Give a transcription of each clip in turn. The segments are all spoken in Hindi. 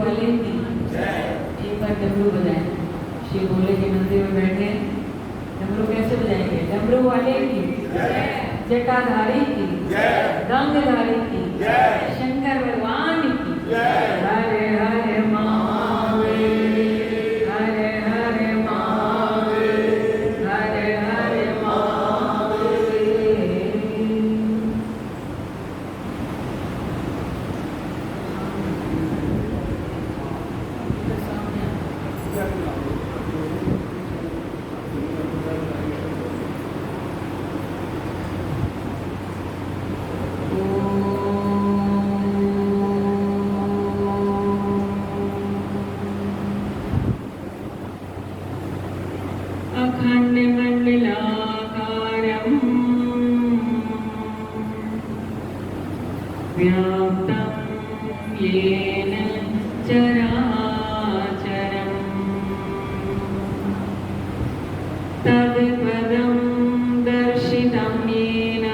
वाले की एक बार डमरू बजाए। शिव भोले के मंदिर में बैठे डमरू कैसे बजाएंगे? डमरू वाले की जटाधारी की रंगधारी की शंकर भगवान की हरे हरे महादेव हरे हरे महादेव हरे हरे महादेव। अखण्डमण्डलाकारम् व्याप्तं येन चराचरम् तत्पदं दर्शितं येन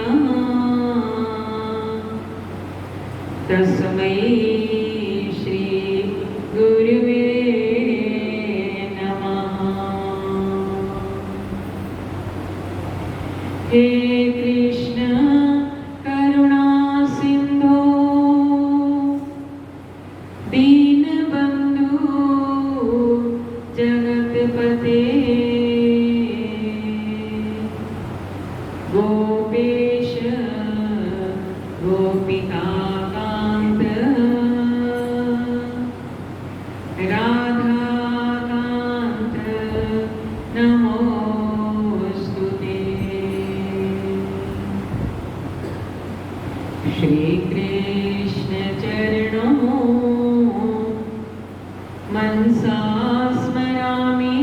तस्मै श्री गुरुवे हे कृष्ण करुणा सिंधु दीनबंधु जगतपते गोपेश गोपिकाकांत राधाकांत नमोस्तुते। श्री कृष्ण चरणों मनसा स्मरामि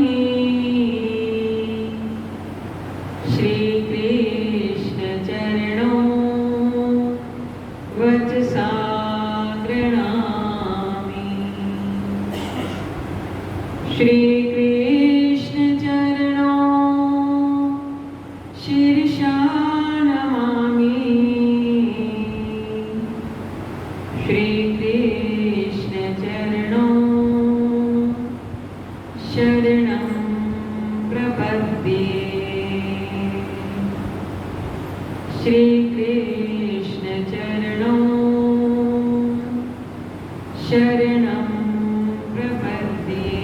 श्री कृष्ण चरणों वचसा गृह्णामि श्री कृष्ण चरणों शीर्षा नमामि श्री कृष्ण चरणों शरणं प्रपद्ये श्री कृष्ण चरणों शरणं प्रपद्ये।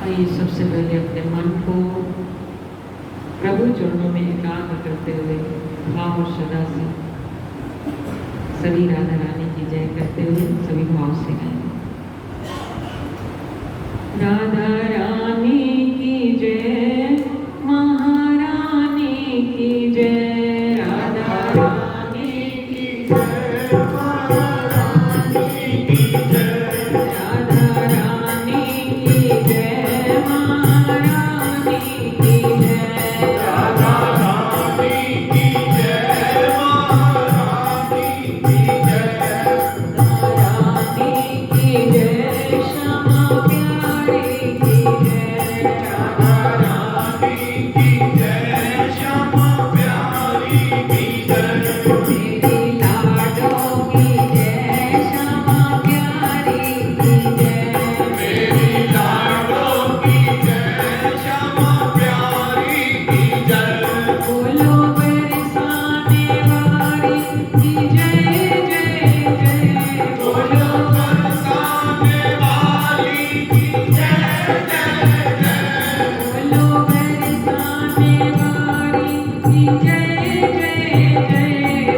आइए सबसे पहले अपने मन को प्रभु चरणों में एकाग्र करते हुए भाव और श्रद्धा से सभी राधा रानी की जय करते हुए सभी भाव से गाएं। राधा रानी की जय महारानी की जय राधा रानी की जय महारानी की जय राधा रानी की जय महारानी की जय राधा रानी की जय महारानी की जय रानी की जय श्यामा प्यारी की जय राधा रानी की जय श्यामा प्यारी की जय तेरी लाडों की जय श्यामा प्यारी की जय मेरी लाडों की जय श्यामा प्यारी की जय बोलो बरसाने वाली की जय जय जय बोलो बरसाने वाली की जय जय जय बोलो बरसाने वाली की जय जय जय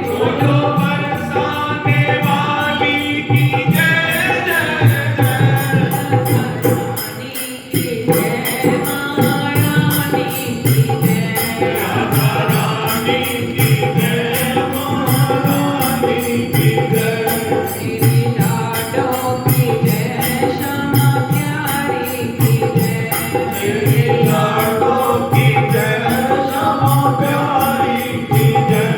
बोलो बरसाने वाली की जय जय जय महारानी की जय राधा रानी की जय महारानी की जय तेरी लाडों की जय श्यामा प्यारी की जय तेरी लाडों की जय श्यामा प्यारी की जय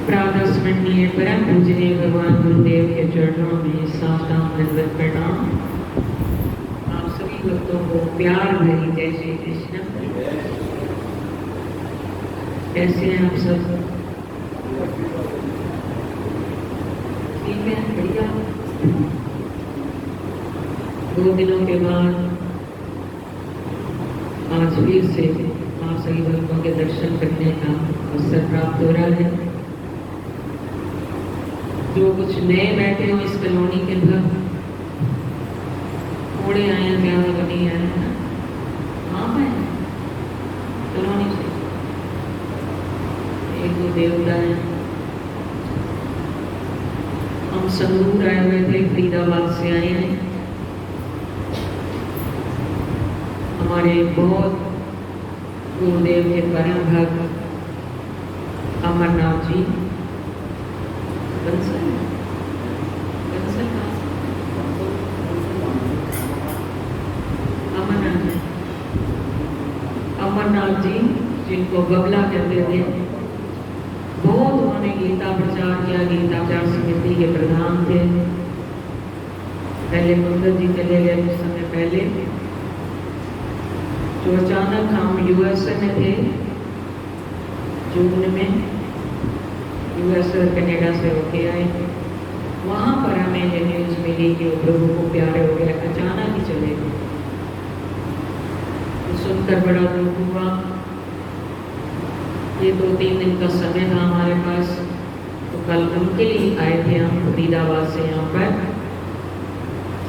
प्रातस्मरणीय परम पूजनीय भगवान गुरुदेव के चरणों में साष्टांग दंडवत प्रणाम। आप सभी भक्तों को प्यार भरी जय श्री कृष्ण। कैसे हैं आप सब? ठीक है, बढ़िया। 2 दिनों के बाद आज फिर से आप सभी भक्तों के दर्शन करने का अवसर प्राप्त हो रहा है। जो कुछ नए बैठे हो इस कॉलोनी के भक्त, थोड़े आए हैं, ज्यादा नहीं आए हैं। हाँ है कॉलोनी से 1-2 देवता है। हम संगरूर आए हुए थे, फरीदाबाद से आए हैं। हमारे बहुत गुरुदेव के परम भक्त अमरनाथ जी अमरनाथ जी जिनको बबला कहते थे, बहुत उन्होंने गीता प्रचार किया। गीताचार समिति के प्रधान थे। पहले मंगल जी चले गए कुछ समय पहले। जो अचानक हम यूएसए में थे जून में, यूएसए कनाडा से होके आए। वहाँ पर हमें ये न्यूज़ मिली कि वो प्रभु को प्यारे हो गए, अचानक ही चले गए। तो सुनकर बड़ा दुख हुआ। ये 2-3 दिन का समय था हमारे पास, तो कल उनके लिए आए थे हम फरीदाबाद से यहाँ पर।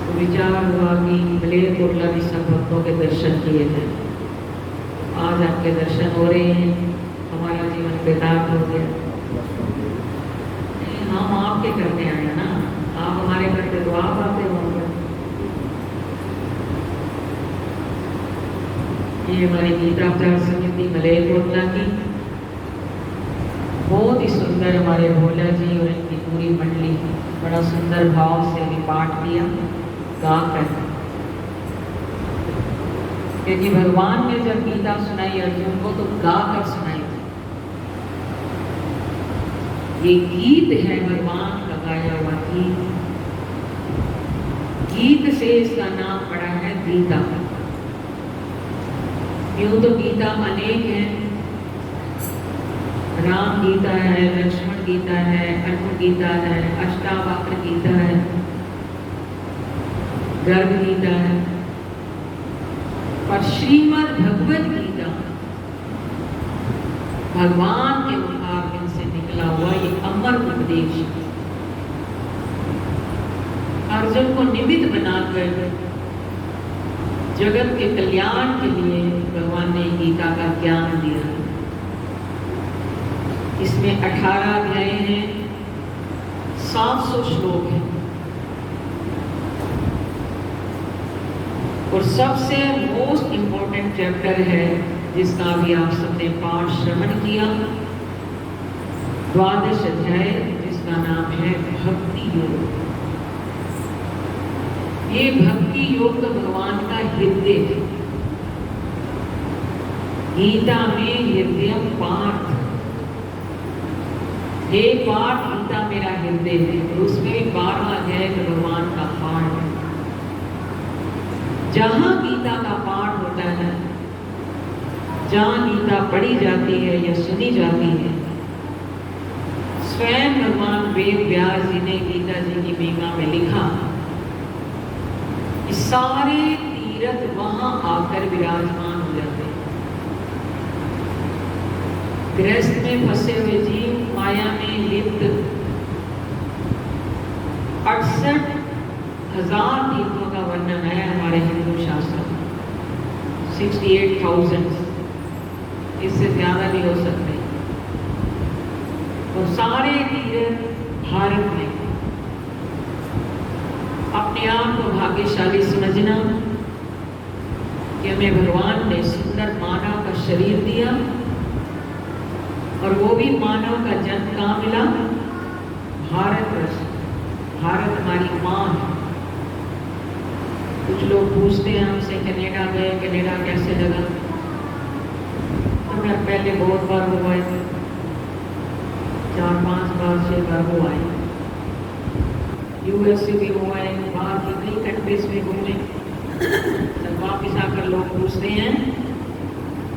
तो विचार हुआ कि मलेरकोटला भी सब भक्तों के दर्शन किए थे। आज आपके दर्शन हो रहे हैं, हमारा जीवन बेदाग हो गया। हम आपके करने आए ना, आप हमारे करते तो आप आते होंगे। ये हमारी गीता प्रचार समिति मलेरकोटला की बहुत ही सुंदर, हमारे भोला जी और इनकी पूरी मंडली बड़ा सुंदर भाव से अभी पाठ किया गाकर, क्योंकि भगवान ने जब गीता सुनाई अर्जुन को तो गाकर सुनाई थी। ये गीत है भगवान का गाया हुआ गीत। गीत से इसका नाम पड़ा है गीता। यूं तो गीता अनेक है, राम गीता है, लक्ष्मण गीता है, अनु गीता है, अष्टावक्र गीता है, गर्भ गीता है, पर श्रीमद् भगवद गीता भगवान के मुखारबिंद से निकला हुआ ये अमर उपदेश अर्जुन को निमित्त बनाकर जगत के कल्याण के लिए भगवान ने गीता का ज्ञान दिया। इसमें 18 अध्याय हैं, 700 श्लोक हैं और सबसे मोस्ट इम्पोर्टेंट चैप्टर है जिसका भी आप सबने पाठ श्रवण किया, 12वां अध्याय जिसका नाम है भक्ति योग। ये भक्ति योग तो भगवान का हृदय है। गीता में हृदय पाठ, हे पाठ गीता मेरा हृदय है, और उसमें भी 12वां अध्याय तो भगवान का पाठ है। जहां गीता का पाठ होता है, जहां गीता पढ़ी जाती है या सुनी जाती है, स्वयं भगवान वेद व्यास जी ने गीता जी की महिमा में लिखा, सारे तीर्थ वहां आकर विराजमान हो जाते हैं। गृहस्थ में फंसे हुए जीव माया में लिप्त 68,000 तीर्थों का वर्णन है हमारे हिंदू शास्त्रों में, 68,000, इससे ज्यादा भी हो सकते हैं। और सारे तीर्थ भारत में। अपने आप को भाग्यशाली समझना कि हमें भगवान ने सुंदर मानव का शरीर दिया, और वो भी मानव का जन्म कहाँ मिला? भारतवर्ष। भारत हमारी माँ है। कुछ लोग पूछते हैं हमसे कनाडा गए, कनाडा कैसे लगा? तो मैं पहले बहुत बार हुआ है, 4-5 बार 6 बार हुआ है। यूएस से भी हुआ है, बाहर की कई कंट्रीज में घूमे। जब वापिस आकर लोग पूछते हैं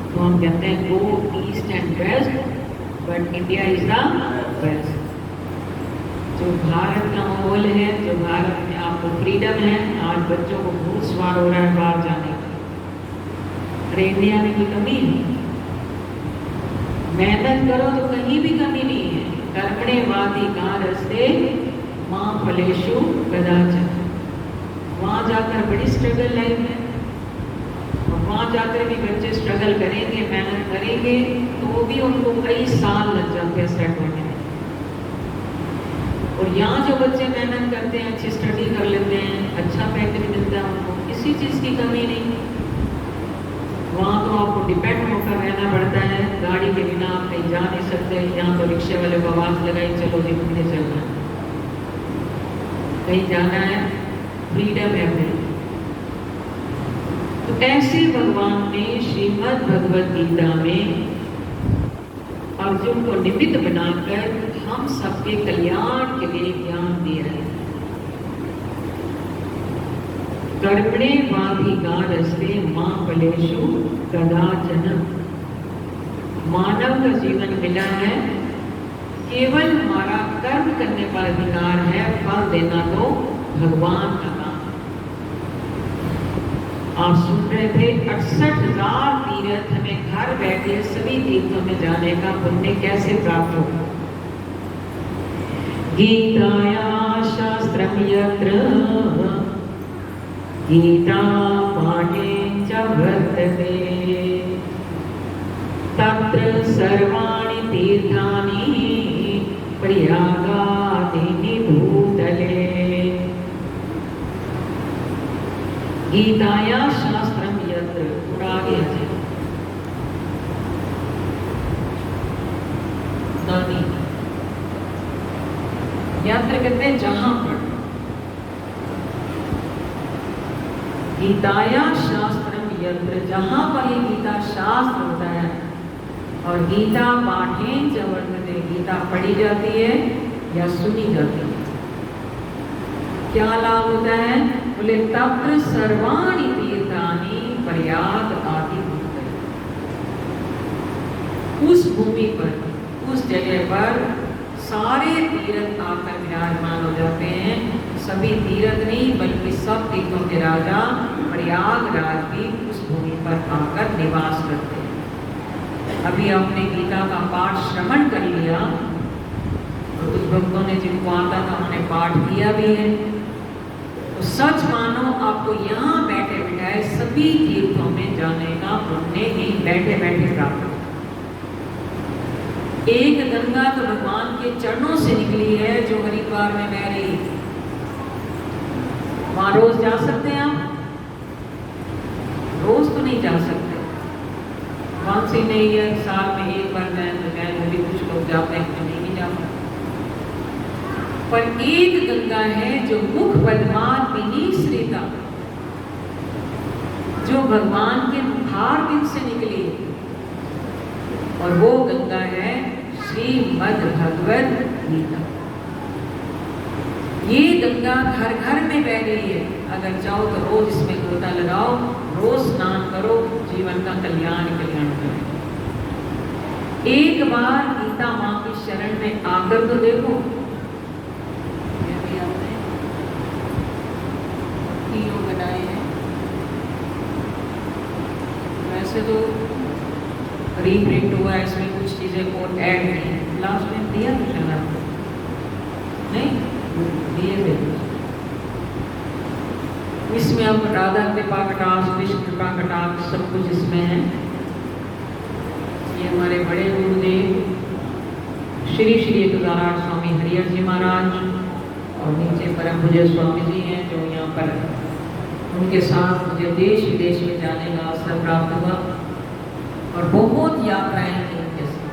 तो हम कहते हैं go east and west, but India is the best. जो भारत का माहौल है, जो भारत में आपको फ्रीडम है, आज बच्चों को भूत सवार हो रहा है बाहर जाने का। अरे इंडिया में कोई कमी है? मेहनत करो तो कहीं भी कमी नहीं है। कर्मणे वाधिकारस्ते मां फलेषु कदाचन। वहाँ जाकर बड़ी स्ट्रगल लाइफ है, और वहाँ जाकर भी बच्चे स्ट्रगल करेंगे, मेहनत करेंगे, तो भी उनको कई साल लग जाते हैं सेट होने में। और यहाँ जो बच्चे मेहनत करते हैं, अच्छी स्टडी कर लेते हैं, अच्छा पैकेज मिलता है उनको, किसी चीज़ की कमी नहीं। वहाँ तो आपको डिपेंड होकर रहना पड़ता है, गाड़ी के बिना आप कहीं जा नहीं सकते। यहाँ तो रिक्शे वाले को आवाज़ लगाई, चलो जी घूमने चलना है, कहीं जाना है, फ्रीडम है हमें। तो ऐसे भगवान ने श्रीमद् भगवद गीता में अर्जुन को निमित्त बनाकर हम सबके कल्याण के लिए ज्ञान दिया है। कर्मणे वाधिकारस्ते मां फलेषु कदाचन। मानव का जीवन मिला है, केवल हमारा कर्म करने पर अधिकार है, फल देना तो भगवान का काम। आप सुन रहे थे 68,000 तीर्थ, हमें घर बैठे सभी तीर्थों में जाने का पुण्य कैसे प्राप्त होगा? गीताया शास्त्रम यत्र गीता पाठे च वर्तते तत्र सर्वाणि तीर्थानि प्रयागादीनि भूतले। गीताया शास्त्रम यत्र, थोड़ा आगे आ जाए, यत्र कहते हैं जहां पर। गीताया शास्त्रम यत्र, जहां पर ये गीता शास्त्र होता है। और गीता पाठेन च वर्तते, गीता पढ़ी जाती है या सुनी जाती है। क्या लाभ होता है? बोले तत्र सर्वाणि तीर्थानि प्रयाग आदि भूतले। उस भूमि पर, उस जगह पर सारे तीर्थ आकर विराजमान हो जाते हैं। सभी तीर्थ नहीं बल्कि सब तीर्थों के राजा प्रयागराज भी उस भूमि पर आकर निवास करते हैं। अभी आपने गीता का पाठ श्रवण कर लिया और कुछ भक्तों ने जिनको आता था उन्होंने पाठ किया भी है। तो सच मानो आपको यहाँ बैठे बिठाए सभी तीर्थों में जाने का पुण्य ही बैठे बैठे प्राप्त। एक गंगा तो भगवान के चरणों से निकली है जो हरिद्वार में बह रही है। वहां रोज जा सकते हैं आप? रोज तो नहीं जा सकते। कौन सी नहीं है, साल में एक बार जाए तो जाए, वो भी कुछ लोग जाते हैं, तो नहीं जा पाते। पर एक गंगा है जो मुख बदमान विनीश्रिता, जो भगवान के मुखारबिंद से निकली, और वो गंगा है श्रीमद् भगवद गीता। ये गंगा घर घर में बह रही है। अगर चाहो तो रोज इसमें गोता लगाओ, रोज स्नान करो, जीवन का कल्याण कल्याण करो। एक बार गीता माँ की शरण में आकर तो देखो। तीनों बनाए हैं वैसे तो रीप्रिंट हुआ है, इसमें कुछ चीजें और ऐड नहीं है। लास्ट में दिया तो चला नहीं दिए थे। इसमें अब राधा कृपा कटाक्ष, कृष्ण कृपा कटाक्ष सब कुछ इसमें है। ये हमारे बड़े गुरुदेव श्री श्री तुकाराम स्वामी हरिहर जी महाराज और नीचे परम पूज्य स्वामी जी हैं जो यहाँ पर, उनके साथ मुझे देश विदेश में जाने का अवसर प्राप्त हुआ और बहुत यात्राएं की उनके साथ।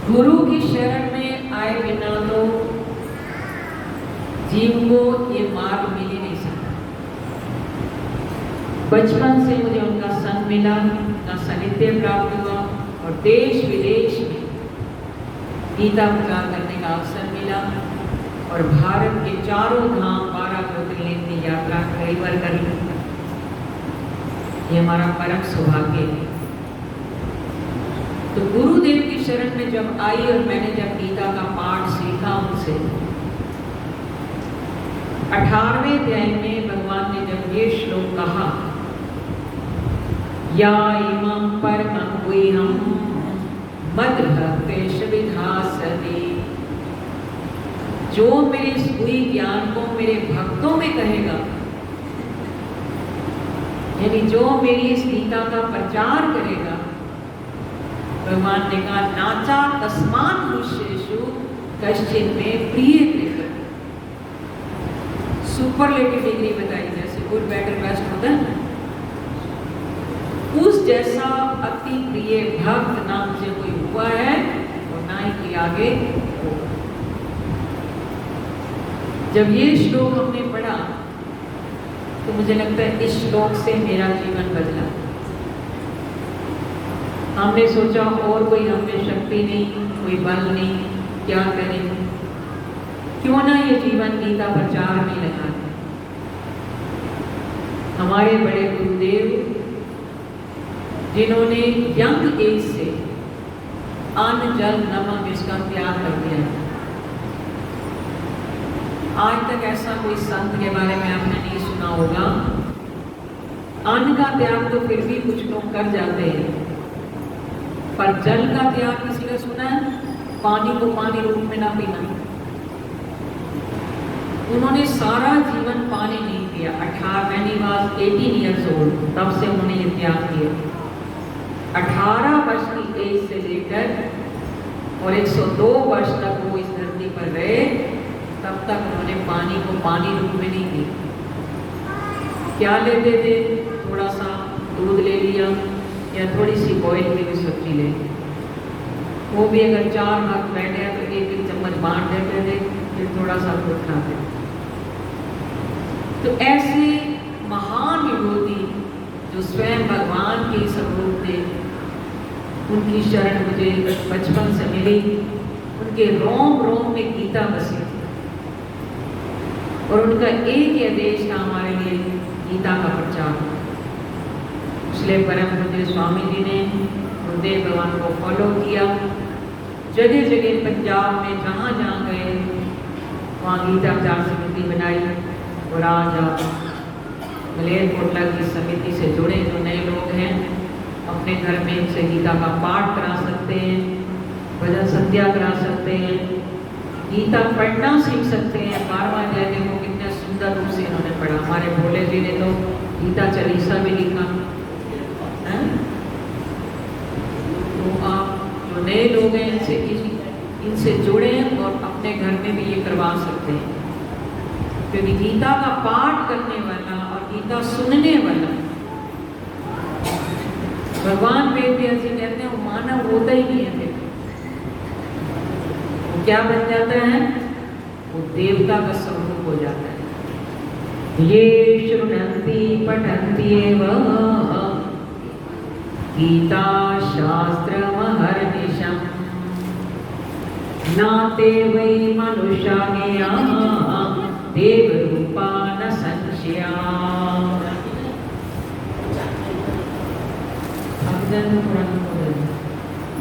गुरु की शरण में आए बिना तो जीव को ये मार्ग मिल ही नहीं सकता। बचपन से मुझे उनका संग मिला, उनका सानिध्य प्राप्त हुआ और देश विदेश में गीता प्रचार करने का अवसर मिला और भारत के चारों धाम 12 ज्योतिर्लिंग की यात्रा कई बार कर ली। ये हमारा परम सौभाग्य है। तो गुरुदेव की शरण में जब आई और मैंने जब गीता का पाठ सीखा उनसे, 18वें अध्याय में भगवान ने जब ये श्लोक कहा, या इमं परमं गुह्यं मद भक्तेश विधास्यति, जो मेरे इस गुह्य ज्ञान को मेरे भक्तों में कहेगा, यानी जो मेरी इस गीता का प्रचार करेगा, भगवान ने कहा नाचा तस्मात् मनुष्येषु कश्चिन में प्रिय कृत। सुपरलेटिव डिग्री बताई, जैसे गुड बेटर बेस्ट होता है, उस जैसा अति प्रिय भक्त ना मुझे कोई हुआ है और ना ही कोई आगे होगा। जब ये श्लोक हमने पढ़ा तो मुझे लगता है इस श्लोक से मेरा जीवन बदला। हमने सोचा और कोई हमें शक्ति नहीं, कोई बल नहीं, क्या करें, क्यों ना ये जीवन गीता प्रचार में लगा दें। हमारे बड़े गुरुदेव जिन्होंने यंग एज से अन्न जल नमक इसका त्याग कर दिया, आज तक ऐसा कोई संत के बारे में आपने नहीं सुना होगा। अन्न का त्याग तो फिर भी कुछ लोग कर जाते हैं, पर जल का त्याग किसी का सुना है? पानी को पानी रूप में ना पीना। उन्होंने सारा जीवन पानी नहीं 18 ईयर्स ओल्ड, तब से उन्होंने ये त्याग किया। 18 वर्ष की एज से लेकर और 102 वर्ष तक वो इस धरती पर रहे, तब तक उन्होंने पानी को पानी रूप में नहीं लिया। क्या लेते थे? थोड़ा सा दूध ले लिया या थोड़ी सी बॉयल की हुई सब्जी ले ली, वो भी अगर 4 हाथ बैठे हैं तो 1-1 चम्मच बांट देते थे, फिर थोड़ा सा खुद खाते। तो ऐसे महान विभूति जो स्वयं भगवान के स्वरूप थे, उनकी शरण मुझे बचपन से मिली। उनके रोम रोम में गीता बसी थी और उनका एक ही आदेश था हमारे लिए, गीता का प्रचार। इसलिए परम पूज्य स्वामी जी ने गुरुदेव भगवान को फॉलो किया। जगह जगह पंजाब में जहाँ जहाँ गए वहाँ गीता प्रचार समिति बनाई और आज आप मलेरकोटला की समिति से जुड़े जो नए लोग हैं, अपने घर में इनसे गीता का पाठ करा सकते हैं, भजन संध्या करा सकते हैं, गीता पढ़ना सीख सकते हैं। 12वां अध्याय देखो कितने सुंदर रूप से इन्होंने पढ़ा। हमारे भोले जी ने तो गीता चालीसा भी लिखा है। तो आप जो नए लोग हैं इनसे जुड़े और अपने घर में भी ये करवा सकते हैं, क्योंकि गीता का पाठ करने वाला और गीता सुनने वाला, भगवान वेद व्यास जी कहते हैं वो मानव होता ही नहीं है, फिर वो क्या बन जाता है? वो देवता का स्वरूप हो जाता है। ये शृण्वन्ति पठन्ति एव गीता शास्त्रमहर्निशम् नाते वै मनुष्याः देवरूपा न संशया।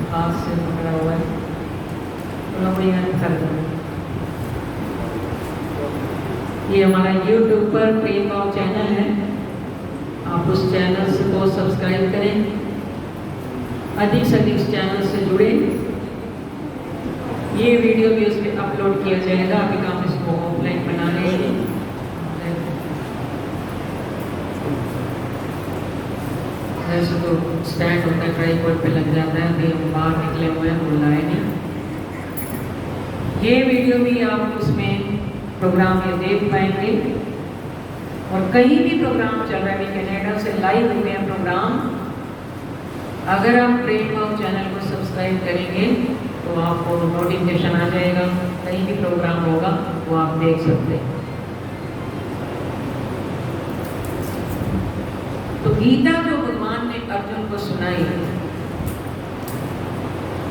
हाथ से पकड़ा हुआ है, कर दो। ये हमारा YouTube पर प्रेम भाव चैनल है, आप उस चैनल से को सब्सक्राइब करें, अधिक से अधिक इस चैनल से जुड़े। ये वीडियो भी उस पर अपलोड किया जाएगा। अभी काम इसको ऑफलाइन बना रहे हैं। ऐसे तो स्टैंड होता है, ट्राइपॉड पे लग जाता है, अभी हम बाहर निकले हुए हैं, बोल रहे हैं। ये वीडियो भी आप उसमें प्रोग्राम में देख पाएंगे। और कहीं भी प्रोग्राम चल रहा है, कनाडा से लाइव हुए हैं प्रोग्राम। अगर आप प्रेम भाव चैनल को सब्सक्राइब करेंगे तो आपको नोटिफिकेशन आ जाएगा, कहीं भी प्रोग्राम होगा वो आप देख सकते हैं। तो गीता जो भगवान ने अर्जुन को सुनाई,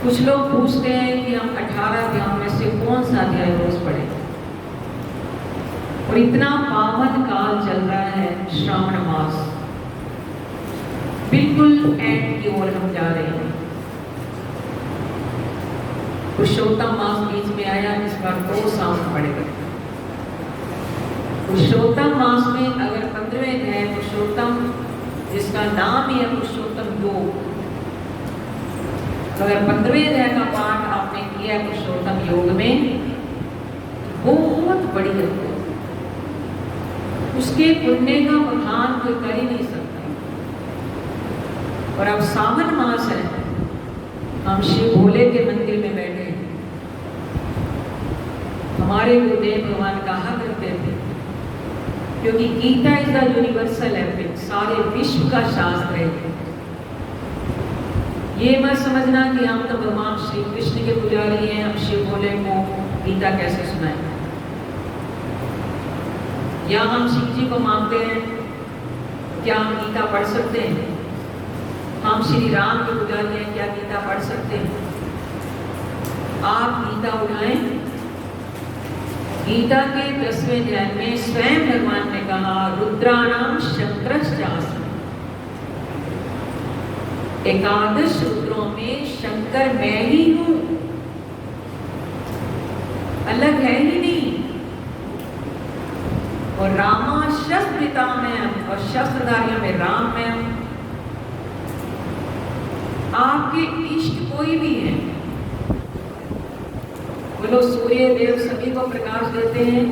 कुछ लोग पूछते हैं कि हम 18 अध्यायों में से कौन सा अध्याय रोज पढ़े, और इतना पावन काल चल रहा है, श्रावण मास बिल्कुल एंड की ओर हम जा रहे हैं। पुरुषोत्तम मास बीच में आया, इस बार 2 सावन पड़ेगा। पुरुषोत्तम मास में अगर 15वें अध्याय पुरुषोत्तम, जिसका नाम ही है पुरुषोत्तम योग, अगर 15वें अध्याय का पाठ आपने किया पुरुषोत्तम योग में, बहुत बढ़िया, उसके पुण्य का बखान कोई कर ही नहीं सकता। और अब सावन मास है, हम शिव भोले के मंदिर में बैठे हैं। हमारे गुरुदेव भगवान कहा करते थे, क्योंकि Gita is the universal epic, सारे विश्व का शास्त्र है। ये मत समझना कि हम तो भगवान श्री कृष्ण के पुजारी हैं, हम शिव भोले को गीता कैसे सुनाएं, या हम शिव जी को मानते हैं, क्या हम गीता पढ़ सकते हैं? हम श्री राम के पुजारी हैं, क्या गीता पढ़ सकते हैं? आप गीता उठाएं। गीता के 10वें अध्याय में स्वयं भगवान ने कहा, रुद्राणाम शंकरश्चास्मि, 11 रुद्रों में शंकर मैं ही हूं, अलग है ही नहीं। और रामा शस्त्रपिता में और शस्त्रधारियों में राम में। आपके इष्ट कोई भी है, बोलो सूर्य देव सभी को प्रकाश देते हैं,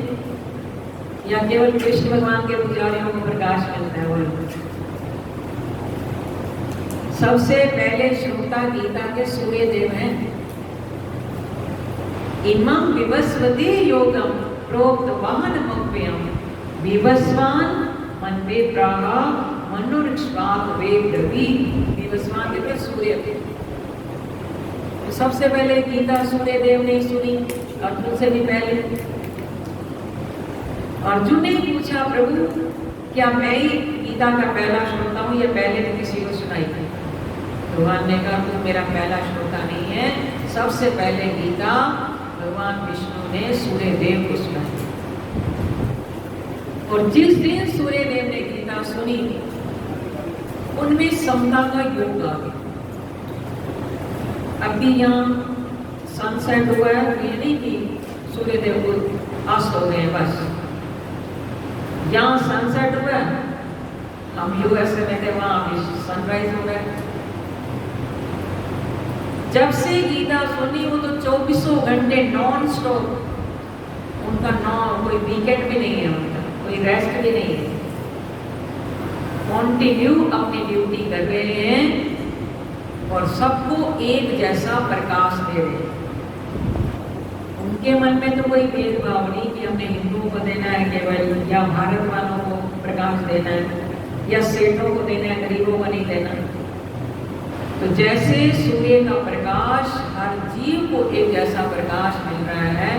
या केवल कृष्ण भगवान के पुजारियों को प्रकाश मिलता है? बोलो। सबसे पहले श्रोता गीता के सूर्य देव हैं। इमं विवस्वते योगम प्रोक्त वाहन मव्यम विवस्वान मन वे प्राहा मनुष्वाक वेद रवि। विवस्वान कहते सूर्य देव। तो सबसे पहले गीता सूर्य देव ने सुनी, अर्जुन से भी पहले। अर्जुन ने पूछा, प्रभु क्या मैं ही गीता का पहला श्रोता हूँ या पहले ने किसी को सुनाई थी? भगवान ने कहा तू मेरा पहला श्रोता नहीं है, सबसे पहले गीता भगवान विष्णु ने सूर्य देव को सुनाई। और जिस दिन सूर्य देव ने गीता सुनी उनमें समता का योग आ गया। अभी यहाँ सनसेट हुआ है, ये नहीं कि सूर्य देव को अस्त हो गए बस। यहाँ सनसेट हुआ, हम यूएसए में थे, वहां सनराइज हो गया। जब से गीता सुनी वो तो 24 घंटे नॉन स्टॉप उनका कोई वीकेंड भी नहीं है, उनका कोई रेस्ट भी नहीं है, कॉन्टिन्यू अपनी ड्यूटी कर रहे हैं और सबको एक जैसा प्रकाश दे रहे हैं। उनके मन में तो कोई भेदभाव नहीं कि हमने हिंदुओं को देना है केवल, या भारत वालों को प्रकाश देना है, या सेठों को देना है, गरीबों को नहीं देना। तो जैसे सूर्य का प्रकाश हर जीव को एक जैसा प्रकाश मिल रहा है,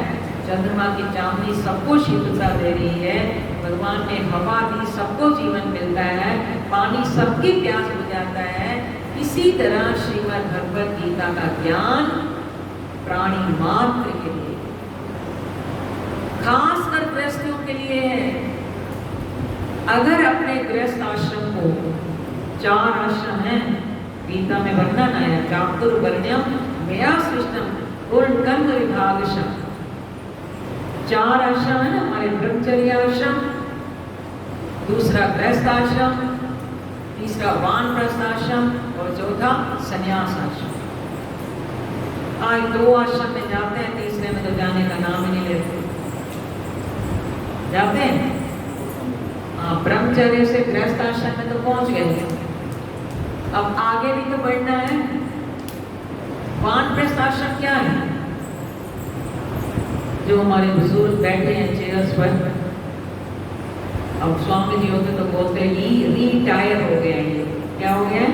चंद्रमा की चांदनी सबको शीतलता दे रही है, भगवान ने हवा दी सबको जीवन मिलता है, पानी सबकी प्यास बुझाता है, इसी तरह श्रीमद् भगवद गीता का ज्ञान प्राणी मात्र के लिए, खासकर गृहस्थियों के लिए है। अगर अपने गृहस्थ आश्रम को, 4 आश्रम हैं गीता में वर्णन आया, चातुर्वर्ण्यम मया सृष्टम पूर्ण कर्म विभागशः। 4 आश्रम है ना हमारे, ब्रह्मचर्य आश्रम, दूसरा गृहस्थ आश्रम, तीसरा वानप्रस्थ आश्रम और चौथा संन्यास आश्रम। आज 2 आश्रम में जाते हैं, तीसरे में तो जाने का नाम ही नहीं लेते। जाते हैं ब्रह्मचर्य से गृहस्थ आश्रम में तो पहुंच गए, अब आगे भी तो बढ़ना है। वानप्रस्थ आश्रम क्या है? जो हमारे बुजुर्ग बैठे हैं चेयर्स पर, अब स्वामी जी होते तो बोलते हैं रिटायर हो गया, ये क्या हो गया?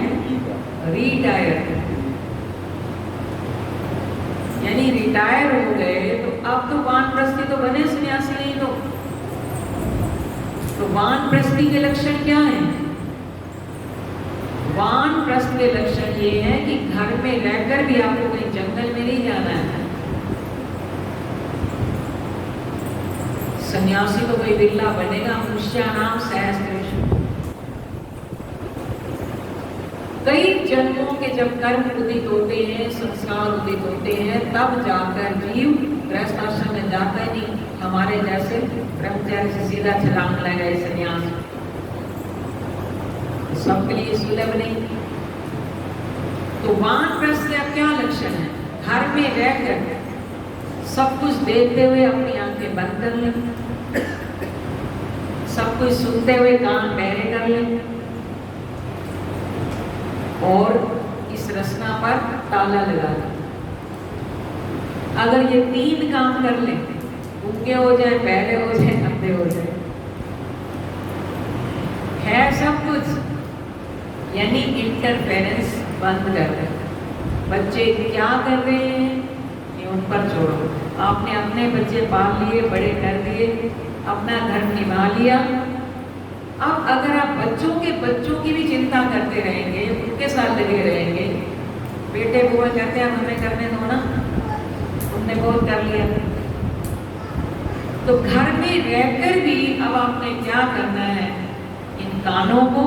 रिटायर, यानी रिटायर हो गए। तो अब तो वानप्रस्थी तो बने, सन्यासी नहीं। तो वानप्रस्थी के लक्षण क्या हैं? वानप्रस्थ के लक्षण ये है कि घर में रहकर भी आपको कहीं जंगल में नहीं जाना है। सन्यासी तो कोई बिरला बनेगा, मुष्यानाम सहस्रेषु। कई जन्मों के जब कर्म उदित होते हैं, संस्कार उदित होते हैं, तब जाकर जीव गृहस्थ आश्रम में जाता है। नहीं हमारे जैसे ब्रह्मचर्य से सीधा छलांग लगा सन्यास, सबके लिए सुलभ नहीं। तो वानप्रस्थ का क्या लक्षण है? घर में रहकर सब कुछ देखते हुए अपनी आंखें बंद कर लें, सब कुछ सुनते हुए कान बहरे कर लें और इस रचना पर ताला लगा दें। अगर ये 3 काम कर लें, गूंगे हो जाए, बहरे हो जाए, अंधे हो जाए, है सब कुछ, यानी इंटरफेरेंस बंद कर दें। बच्चे क्या कर रहे हैं ये उन पर छोड़ो। आपने अपने बच्चे पाल लिए, बड़े कर दिए, अपना धर्म निभा लिया। अब अगर आप बच्चों की भी चिंता करते रहेंगे, उनके साथ लगे रहेंगे, बेटे बुआ कहते हैं हमें करने दो ना, उनने बहुत कर लिया। तो घर में रहकर भी अब आपने क्या करना है? इन कानों को,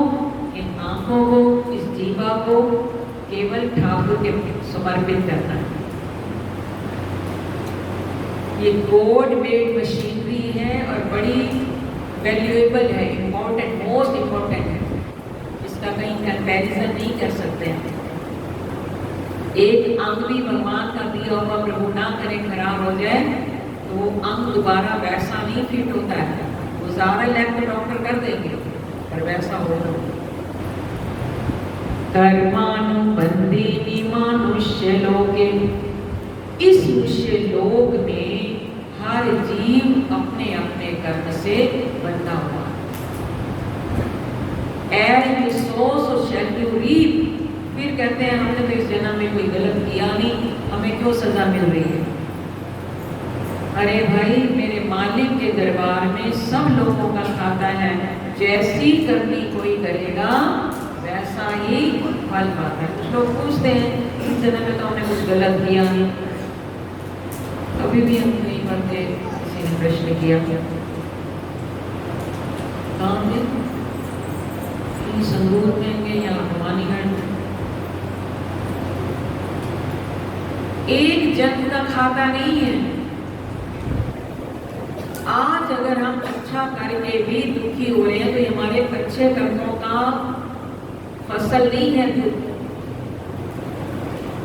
इन आंखों को, इस जीवा को केवल ठाकुर के समर्पित करना है। ये गॉड मेड मशीनरी है और बड़ी वैल्यूएबल है, इम्पोर्टेंट, मोस्ट इम्पोर्टेंट है, इसका कहीं कंपैरिजन नहीं कर सकते हैं। एक अंग भी भगवान का दिया हुआ प्रभु ना करे खराब हो जाए तो वो अंग दोबारा वैसा नहीं फिट होता है, वो सारा इलेक्ट डॉक्टर कर देंगे, पर वैसा होगा। कर्मानुबंधीनि मानुष्य लोके, इस मनुष्य लोक में हर जीव अपने अपने कर्म से बंधा हुआ है। फिर कहते हैं हमने तो इस जन्म में कोई गलत किया नहीं, हमें क्यों सजा मिल रही है? अरे भाई, मेरे मालिक के दरबार में सब लोगों का खाता है, जैसी करनी कोई करेगा वैसा ही फल पाता है। कुछ लोग पूछते हैं इस जन्म में तो हमने कुछ गलत किया नहीं। अभी भी हम नहीं पढ़ते, किसी ने प्रश्न किया कहाँ में, संगरूर में या भवानीगढ़ में, एक जन का खाता नहीं है। आज अगर हम अच्छा करके भी दुखी हो रहे हैं तो ये हमारे अच्छे कर्मों का फसल नहीं है।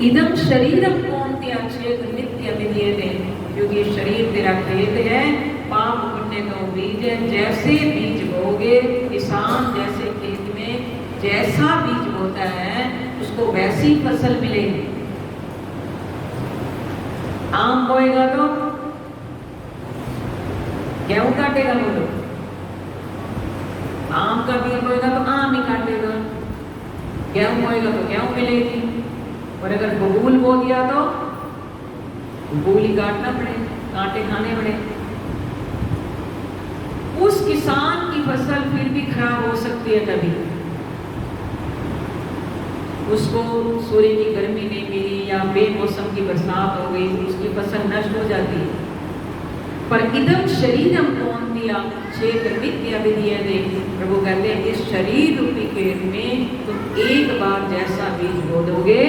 इदम शरीरम कौन्ते अच्छे नित्य विधीयते, क्योंकि शरीर तेरा खेत है, पाप पुण्य का बीज है। जैसे बीज बोगे, किसान जैसे खेत में जैसा बीज बोता है उसको वैसी फसल मिलेगी। आम बोएगा तो गेहूं काटेगा, बोलो। आम का बीज बोएगा तो आम ही काटेगा, गेहूं बोएगा तो गेहूं मिलेगी। और अगर बबूल बो दिया तो बबूल ही काटना पड़े, कांटे खाने पड़े। उस किसान की फसल फिर भी खराब हो सकती है कभी, उसको सूर्य की गर्मी नहीं मिली या बेमौसम की बरसात हो गई, उसकी फसल नष्ट हो जाती है। पर इदम शरीरम कौन दिया क्षेत्र नित्य विधीयते, प्रभु कहते हैं इस शरीर रूपी खेत में तुम एक बार जैसा बीज बो दोगे,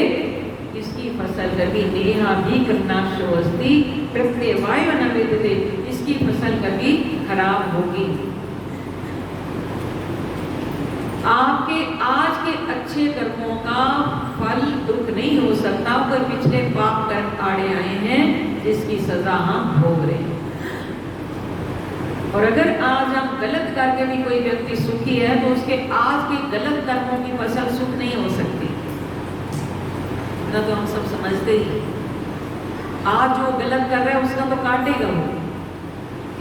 इसकी फसल कभी नेहा भी करना शोस्ती प्रत्यवाय न विदते, इसकी फसल कभी खराब होगी। आपके आज के अच्छे कर्मों का फल दुख नहीं हो सकता, पर पिछले पाप कर्म आड़े आए हैं जिसकी सजा हम भोग रहे हैं। और अगर आज हम गलत करके भी कोई व्यक्ति सुखी है तो उसके आज के गलत कर्मों की फसल सुख नहीं हो सकती, ना तो हम सब समझते ही। आज जो गलत कर रहा है उसका तो काटेगा वो।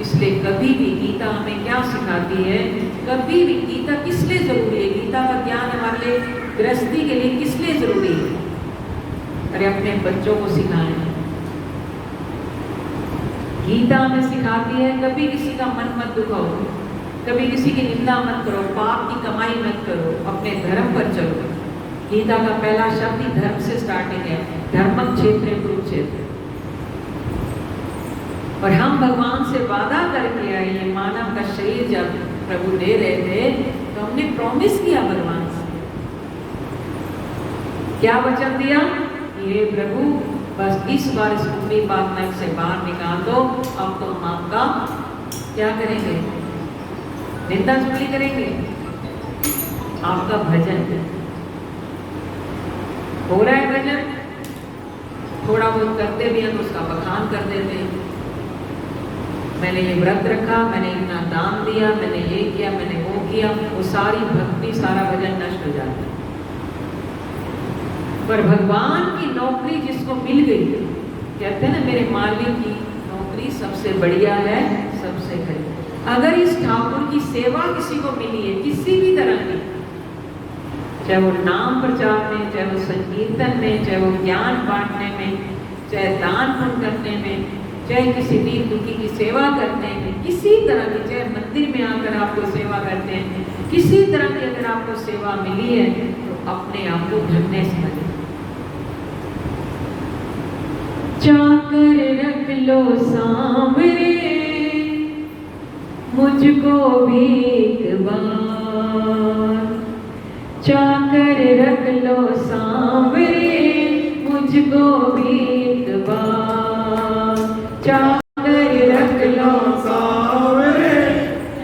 इसलिए कभी भी गीता हमें क्या सिखाती है, कभी भी गीता किस लिए जरूरी है? गीता का ज्ञान हमारे लिए गृहस्थी के लिए किस लिए जरूरी है? अरे अपने बच्चों को सिखाएं। गीता हमें सिखाती है कभी किसी का मन मत दुखाओ, कभी किसी की निंदा मत करो, पाप की कमाई मत करो, अपने धर्म पर चलो। गीता का पहला शब्द ही धर्म से स्टार्टिंग है, धर्मम क्षेत्र कुरुक्षेत्र। और हम भगवान से वादा करके आए, ये मानव का शरीर जब प्रभु दे रहे थे तो हमने प्रॉमिस किया भगवान से। क्या वचन दिया? ये प्रभु बस इस बार इस बुरी बात नर्क से बाहर निकाल दो, अब तो हम आपका क्या करेंगे? निंदा चुगली करेंगे, आपका भजन हो रहा है। भजन थोड़ा बहुत करते भी हैं तो उसका बखान कर देते हैं, मैंने ये व्रत रखा, मैंने इतना दान दिया, मैंने ये किया, मैंने वो किया। वो सारी भक्ति, सारा भजन नष्ट हो जाता है। पर भगवान की नौकरी जिसको मिल गई, कहते हैं ना मेरे मालिक की नौकरी सबसे बढ़िया है, सबसे खरी। अगर इस ठाकुर की सेवा किसी को मिली है किसी भी तरह की, चाहे वो नाम प्रचार में, चाहे वो संकीर्तन में, चाहे वो ज्ञान बांटने में, चाहे दान पुण्य करने में, चाहे किसी दीन दुखी की सेवा करते हैं, किसी तरह की, चाहे मंदिर में आकर आपको सेवा करते हैं, किसी तरह की अगर आपको सेवा मिली है तो अपने आप को धन्य समझें। चाकर रख लो सांवरे मुझको भी एक बार, चाकर रख लो सांवरे मुझको भी एक बार, चाकर रख लो सांवरे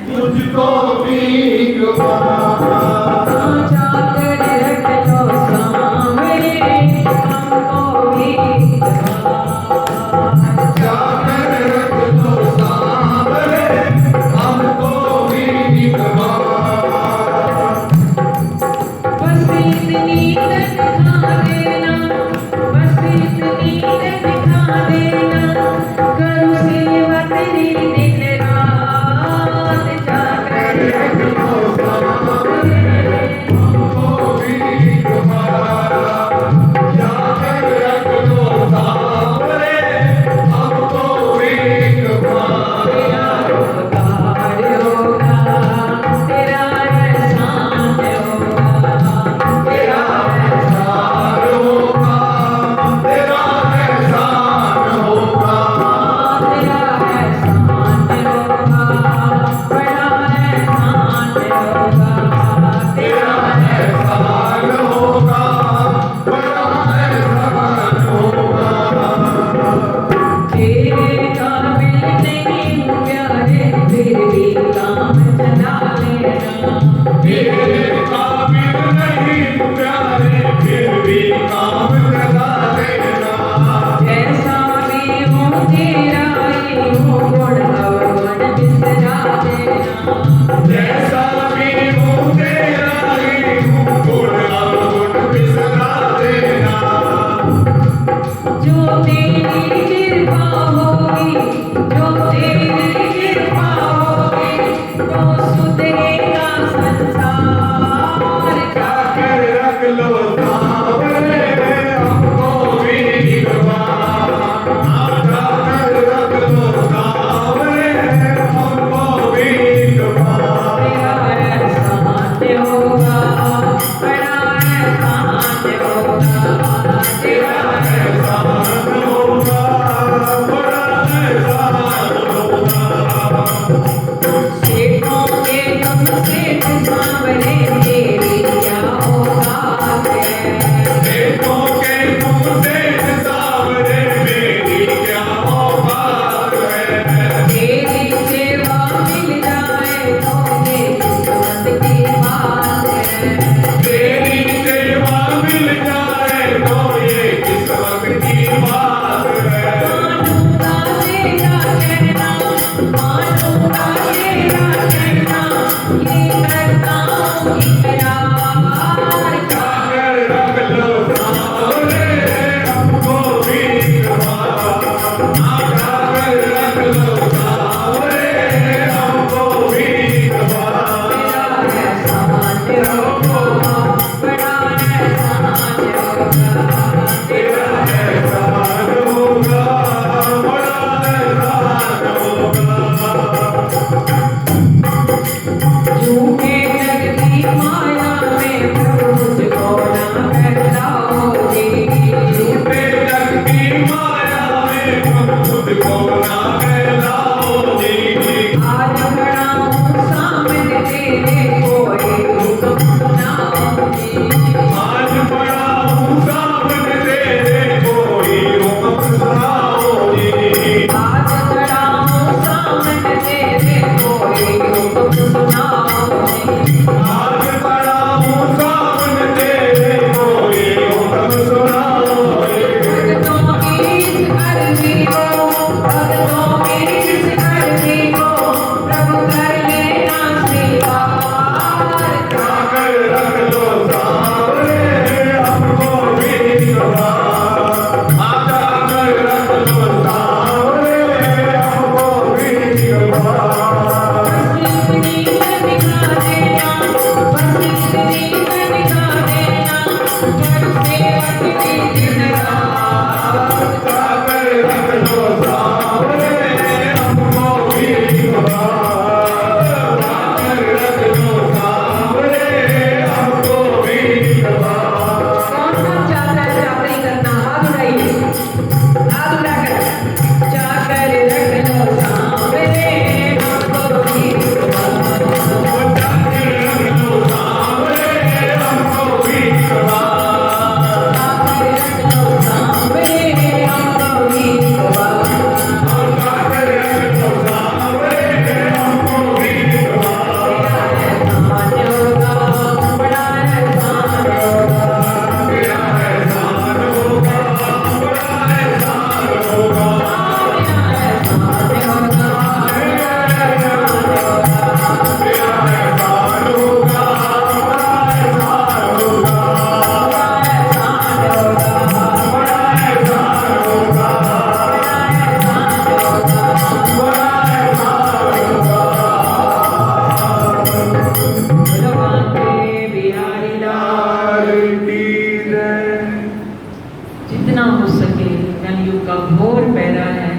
मुझको भी एक बार, चाकर रख लो सांवरे हमको भी एक बार, चाकर रख लो सांवरे हमको भी करेगा संसार, जाकर रख लो सांवरे हमको भी भगवान, जाकर रख लो सांवरे हमको भी भगवान। तेरा एहसान होगा, बड़ा एहसान होगा, तेरा एहसान होगा, बड़ा एहसान होगा। सेठों के तुम सेठ सांवरे, मेरी क्या औकात है। सेठों के तुम सेठ सांवरे, मेरी क्या औकात है। तेरी सेवा मिल जाए तो ये किस्मत की बात है। तेरी सेवा मिल जाए तो ये किस्मत की बात है। मानूंगा तेरा कहना, मानूंगा तेरा कहना, ये करता हूँ इकरार। जाकर रख लो सांवरे हमको भी भगवान, जाकर रख लो सांवरे हमको भी भगवान। तेरा एहसान होगा, बड़ा एहसान होगा, तेरा एहसान होगा, बड़ा एहसान होगा। झूठे जग की माया में प्रभु मुझको ना बहलाओगे। झूठे जग की माया में तुम खुद को ना फैलाओगे। आज खड़ा हूँ सामने तेरे, कोई हुक्म सुनाओगे। आज बड़ा हूँ सामने तेरे, कोई हुक्म सुनाओगे। आज खड़ा हूँ सामने तेरे, कोई हुक्म सुनाओगे। आज बड़ा हूँ सामने तेरे, कोई हुक्म सुनाओगे। भक्तों की इस अर्जी को, भक्तों की इस अर्जी को प्रभु कर लेना स्वीकार। जाकर रख लो सांवरे हमको भी भगवान, जाकर रख लो सांवरे हमको भी भगवान। बस इतनी दिखा देना, बस इतनी दिखा देना, कर सेवक की दिन रात। जाकर रख लो सांवरे हमको भी भगवान, जाकर रख लो सांवरे हमको भी भगवान। कौन कौन चाहता है चाकरी करना? हाथ उठाइए, हाथ उठाकर चाकर रख लो सांवरे हमको भी भगवान। जाकर रख लो सांवरे हमको भी भगवान, चाकर रख लो सांवरे हमको भी भगवान। जाकर रख लो सांवरे हमको भी भगवान। एहसान होगा, बड़ा एहसान होगा, तेरा एहसान होगा, बड़ा एहसान होगा। तेरा एहसान होगा, बड़ा एहसान होगा, तेरा एहसान होगा, बड़ा एहसान होगा। बड़ा एहसान होगा, बड़ा एहसान होगा, बड़ा एहसान होगा। बड़ा एहसान होगा। भगवान के बिहारी लाल की जय। जितना हो सके कलयुग का घोर पैरा है,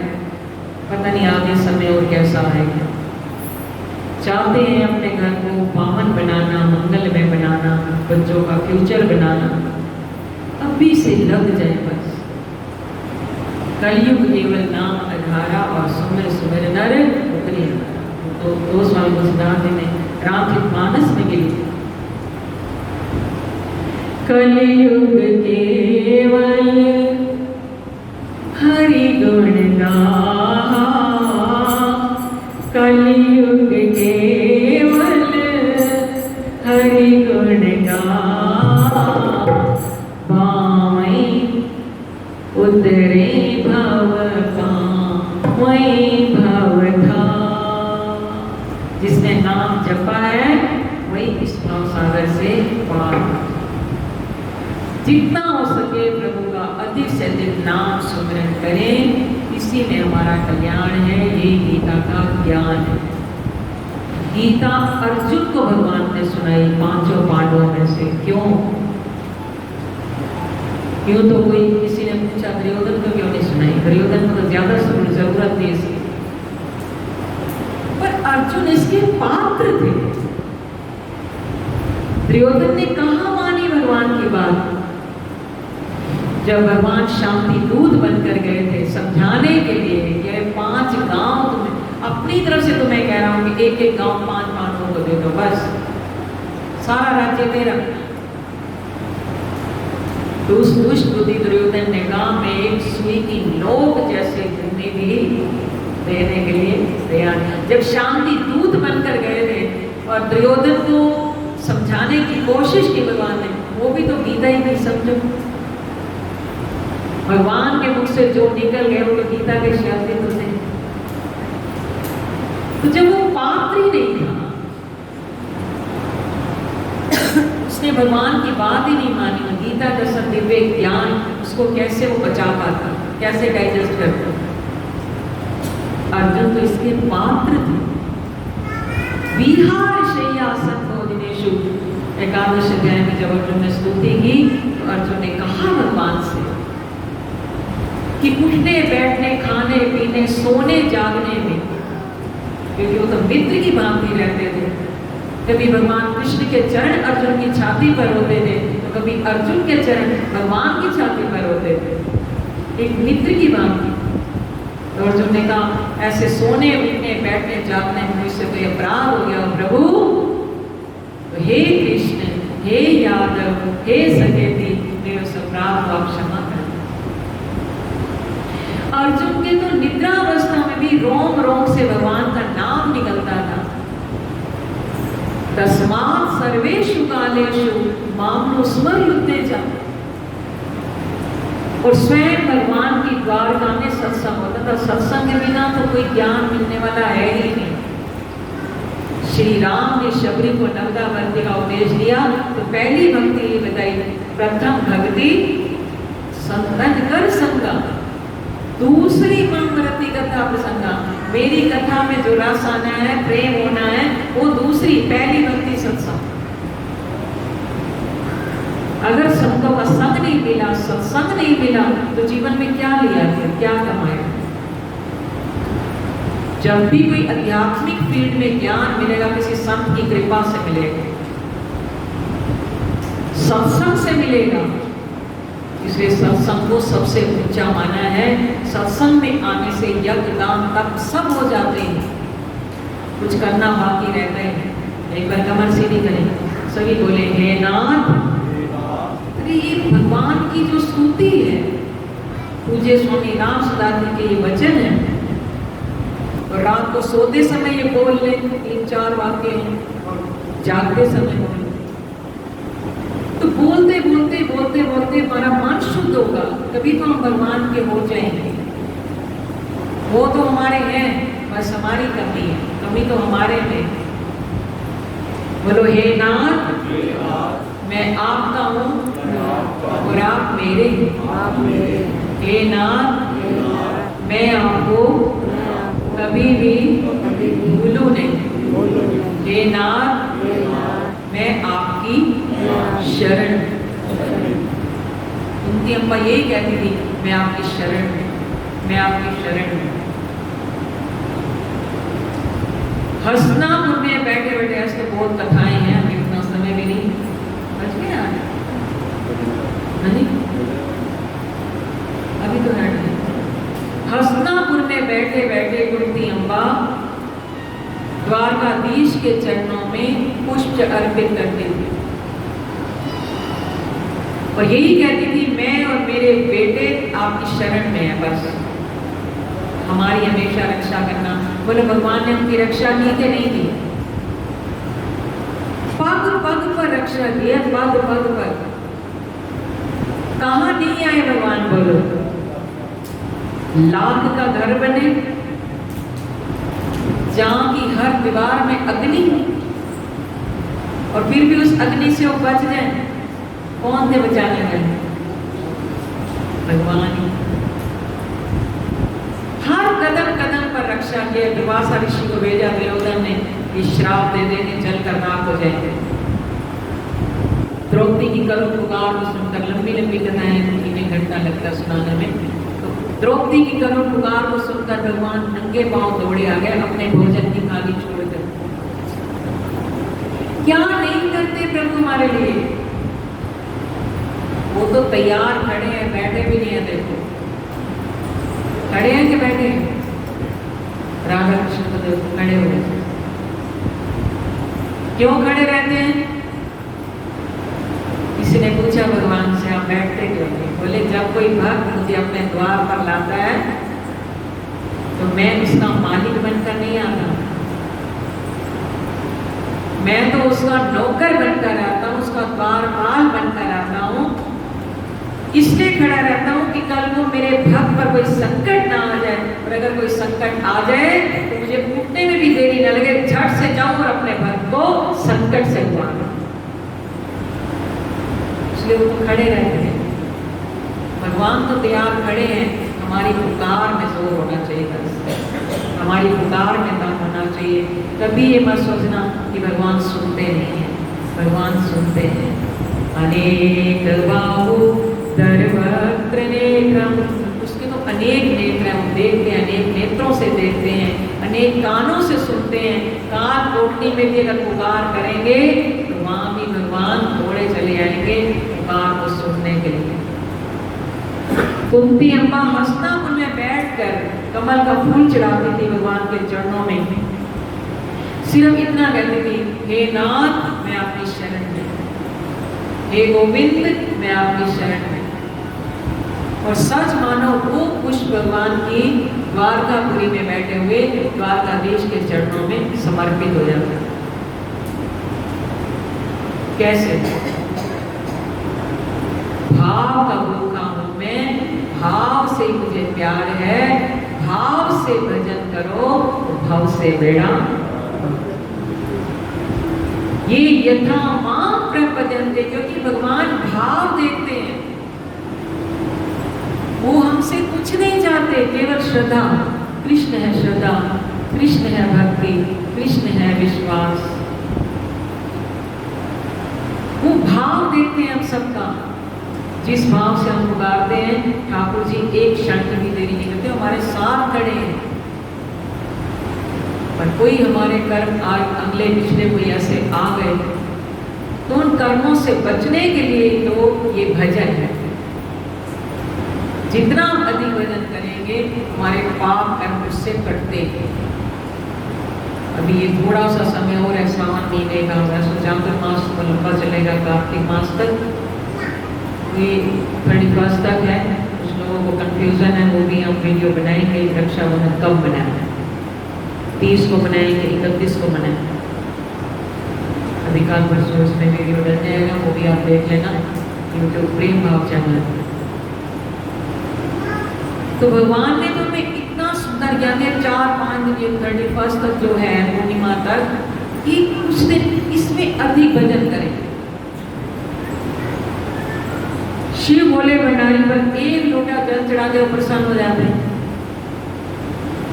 पता नहीं आगे समय और कैसा आएगा। चाहते हैं अपने घर को पावन बनाना, मंगलमय बनाना, बच्चों का फ्यूचर बनाना, अभी से लग जाए बस। कलयुग केवल नाम अधारा और सुमिर सुमिर नर उतरी। तो स्वामी तुलसीदास जी ने रामचरितमानस में गिरी। कलयुग केवल हरि गुण गाहा, कलयुग केवल हरि गुण गाहा। पावै उतरे भव पावै भव था। जिसने नाम जपा है वही इस भाव सागर से पार। जितना हो सके प्रभु का अधिक से अधिक नाम सुमरन करें, इसी में हमारा कल्याण है, ये गीता का ज्ञान है। गीता अर्जुन को भगवान ने सुनाई पांचों पांडवों में से। क्यों तो कोई किसी ने पूछा दुर्योधन को क्यों नहीं सुनाई? दुर्योधन को तो ज्यादा जरूरत थी इसकी, पर अर्जुन इसके पात्र थे। दुर्योधन ने कहा मानी भगवान की बात? जब भगवान शांति दूत बनकर गए थे समझाने के लिए, ये 5 गांव तुम्हें अपनी तरफ से तुम्हें कह रहा हूं कि एक एक गांव 5 पांडवों को दे दो, बस सारा राज्य तेरा। तो उस दुष्ट बुद्धि दुर्योधन ने कहा मैं एक सुई की नोक जैसे भूमि भी देने के लिए तैयार। जब शांति दूत बनकर गए थे और दुर्योधन को समझाने की कोशिश की भगवान ने, वो भी तो गीता ही नहीं समझो। भगवान के मुख से जो निकल गए वो तो गीता के शब्द ही तो थे। तो जब वो पात्र ही नहीं था, उसने भगवान की बात ही नहीं मानी, गीता जैसा दिव्य ज्ञान उसको कैसे वो बचा पाता, कैसे डाइजेस्ट करता? अर्जुन तो इसके पात्र थे। विहार शय्यासन भोजनेषु, एकादश अध्याय में जब अर्जुन ने स्तुति की तो अर्जुन ने कहा भगवान से कि उठने बैठने खाने पीने सोने जागने में, क्योंकि वो तो मित्र की भांति रहते थे। कभी भगवान कृष्ण के चरण अर्जुन की छाती पर होते थे तो कभी अर्जुन के चरण भगवान की छाती पर होते थे, एक मित्र की भांति। तो अर्जुन ने कहा ऐसे सोने उठने बैठने जागने में मुझसे तो अपराध हो गया प्रभु, तो हे कृष्ण, हे यादव, हे सकेती, मेरे उस अपराध को आप क्षमा कर। अर्जुन के तो निद्रा अवस्था में भी रोम रोम से भगवान का नाम निकलता था। तस्मात् सर्वेषु कालेषु मामनो स्मर्युते जा। और स्वयं भगवान की द्वारका में सत्संग होता था। सत्संग के बिना तो कोई ज्ञान मिलने वाला है ही नहीं। श्री राम ने शबरी को नवदा भक्ति का उपदेश दिया तो पहली भक्ति ये बताई, प्रथम भक्ति संतन कर संगा, दूसरी मंगरती कथा प्रसंगा। मेरी कथा में जो रस आना है, प्रेम होना है, वो दूसरी, पहली भक्ति सत्संग। अगर संतों का संग नहीं मिला, सत्संग नहीं मिला तो जीवन में क्या लिया है, क्या कमाया? जब भी कोई आध्यात्मिक फील्ड में ज्ञान मिलेगा किसी संत की कृपा से मिलेगा, सत्संग से मिलेगा। इसलिए सत्संग को सबसे ऊंचा माना है। सत्संग में आने से यज्ञ दान तप सब हो जाते हैं, कुछ करना बाकी रहता है। एक बार कमर सीधी करें, सभी बोले हे नाथ। अरे ये भगवान की जो स्तुति है, पूज्य स्वामी राम सुदार के ये वचन है, और रात को सोते समय ये बोल ले 3-4 वाक्य हैं और जागते समय बोल। तो बोलते बोलते बोलते बोलते हमारा मन शुद्ध होगा, तभी तो हम भगवान के हो जाएंगे। वो तो हमारे हैं, बस हमारी कमी है, कमी तो हमारे में। बोलो हे नाथ, मैं आपका हूँ और आप मेरे हैं। हे नाथ, मैं आपको कभी भी भूलूं नहीं। हे नाथ, मैं आपकी शरण। उनकी अम्मा यही कहती थी, मैं आपकी शरण हूं, मैं आपकी शरण हूं। हसनापुर में बैठे बैठे ऐसे तो बहुत कथाएं हैं, अभी इतना समय भी नहीं बच गया। अभी तो है। हसनापुर में बैठे बैठे कुंती अम्बा द्वारकाधीश के चरणों में पुष्प अर्पित करती थी और यही कहती थी, मैं और मेरे बेटे आपकी शरण में है, बस हमारी हमेशा रक्षा करना। बोले भगवान ने उनकी रक्षा की कि नहीं की? पग पग पर रक्षा की है, पग पग पर। कहां नहीं आए भगवान? बोलो लाख का घर बने, जहां की हर दीवार में अग्नि, और फिर भी उस अग्नि से वो बच जाए। कौन थे बचाने वाले? भगवान ही। हर कदम कदम पर रक्षा किया। दुर्वासा ऋषि को भेजा दुर्योधन ने, ये श्राप दे देंगे, जलकर राख हो जाएंगे। द्रौपदी की करुण पुकार को सुनकर, लंबी लंबी कथाएं इन्हें घंटा लगता सुनाने में, तो द्रौपदी की करुण पुकार को सुनकर भगवान नंगे पांव दौड़े आ गए अपने भोजन की थाली छोड़कर। क्या नहीं करते प्रभु हमारे लिए, वो तो तैयार खड़े हैं, बैठे भी नहीं है। देखो खड़े हैं कि बैठे हैं? राधा कृष्ण को देखो खड़े हो गए। क्यों खड़े रहते हैं? किसी ने पूछा भगवान से, आप बैठते क्यों नहीं? बोले जब कोई भक्त मुझे अपने द्वार पर लाता है तो मैं उसका मालिक बनकर नहीं आता, मैं तो उसका नौकर बनकर आता हूँ, उसका द्वारपाल बनकर आता हूँ। इसलिए खड़ा रहता हूँ कि कल को मेरे भक्त पर कोई संकट ना आ जाए, और अगर कोई संकट आ जाए तो मुझे उठने में भी देरी न लगे, झट से जाऊं और अपने भक्त को संकट से उबारूं। इसलिए वो तो खड़े रहते हैं। भगवान तो तैयार खड़े हैं, हमारी पुकार में जोर होना चाहिए, बस हमारी पुकार में दम होना चाहिए। कभी ये मत सोचना कि भगवान सुनते नहीं हैं, भगवान सुनते हैं। अनेक बाहु सर्वत्र नेत्रम, उसके तो अनेक नेत्र हैं, हम देखते हैं, अनेक नेत्रों से देखते हैं, अनेक कानों से सुनते हैं। कान कोटनी में भी अगर पुकार करेंगे तो वहां भी भगवान दौड़े चले आएंगे पुकार को सुनने के लिए। कुंती अम्मा हस्तिनापुर में बैठकर कमल का फूल चढ़ाती थी भगवान के चरणों में, सिर्फ इतना कहती थी, हे नाथ मैं आपकी शरण में, हे गोविंद मैं आपकी शरण में। और सच मानो वो पुष्प भगवान की द्वारकापुरी में बैठे हुए द्वारकाधीश के चरणों में समर्पित हो जाता। कैसे? भाव का भूखा हूं मैं, भाव से मुझे प्यार है, भाव से भजन करो तो भाव से बेड़ा। ये यथा मां प्रपद्यन्ते, क्योंकि भगवान भाव देखते हैं, वो हमसे कुछ नहीं चाहते, केवल श्रद्धा। कृष्ण है श्रद्धा, कृष्ण है भक्ति, कृष्ण है विश्वास। वो भाव देखते हैं हम सबका, जिस भाव से हम पुकारते हैं ठाकुर जी एक क्षण की भी देरी नहीं करते, हमारे साथ खड़े हैं। पर कोई हमारे कर्म आज अगले पिछले कोई ऐसे आ गए तो उन कर्मों से बचने के लिए तो ये भजन है। जितना हम अधिक भजन करेंगे हमारे पाप कर्म उससे कटते हैं। अभी ये थोड़ा सा समय और है सावन महीने का, वैसे चातुर्मास तो लंबा चलेगा कार्तिक मास तक, ये 31 तक है। कुछ लोगों को कंफ्यूजन है, वो भी हम वीडियो बनाएंगे। रक्षाबंधन कब बनाएंगे? 30 को बनाएंगे, 31 को बनाएंगे। अभी कल परसों उसमें वीडियो डल जाएगा, वो भी आप देख लेना, यूट्यूब प्रेम भाव चैनल। तो भगवान ने तो हमें इतना सुंदर ज्ञान दिया, 4-5 दिन 31 तक जो है पूर्णिमा तक, कि कुछ दिन इसमें अधिक भजन करें। शिव भोले भंडारी पर एक लोटा जल चढ़ा के प्रसन्न हो जाते हैं,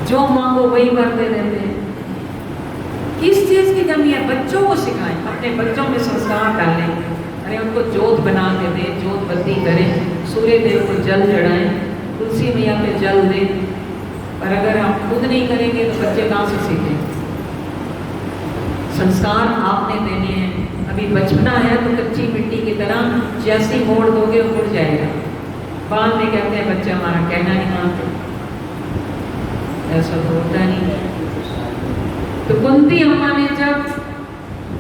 जो मांगो वही भरते रहते हैं। किस चीज की कमी है? बच्चों को सिखाएं, अपने बच्चों में संस्कार डालें। अरे उनको जोत बना के दें, जोत बत्ती करें, सूर्य देव को जल चढ़ाएं, तुलसी मैया पे जल दें। पर अगर आप खुद नहीं करेंगे तो बच्चे कहाँ से सीखें? संस्कार आपने देने हैं। अभी बचपना है तो कच्ची मिट्टी की तरह जैसी मोड़ दोगे वो मुड़ जाएगा। बाद में कहते हैं बच्चे हमारा कहना नहीं मानते, ऐसा तो होता नहीं। तो कुंती अम्मा ने जब